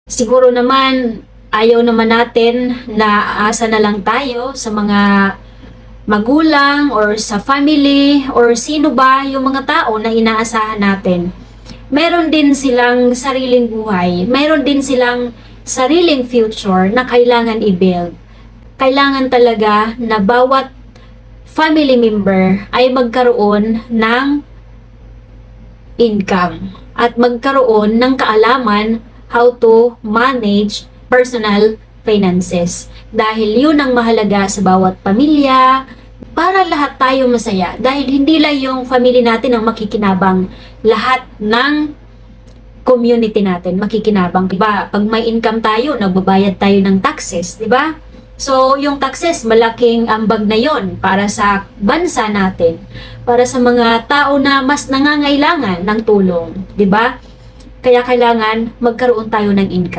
Siguro naman, ayaw naman natin na aasa na lang tayo sa mga magulang or sa family or sino ba yung mga tao na inaasahan natin. Meron din silang sariling buhay, meron din silang sariling future na kailangan i-build. Kailangan talaga na bawat family member ay magkaroon ng income at magkaroon ng kaalaman how to manage personal finances. Dahil yun ang mahalaga sa bawat pamilya, para lahat tayo masaya. Dahil hindi lang yung family natin ang makikinabang, lahat ng community natin makikinabang. Diba? Pag may income tayo, nagbabayad tayo ng taxes, diba? So, yung taxes, malaking ambag na yon para sa bansa natin, para sa mga tao na mas nangangailangan ng tulong, diba? Kaya kailangan magkaroon tayo ng income.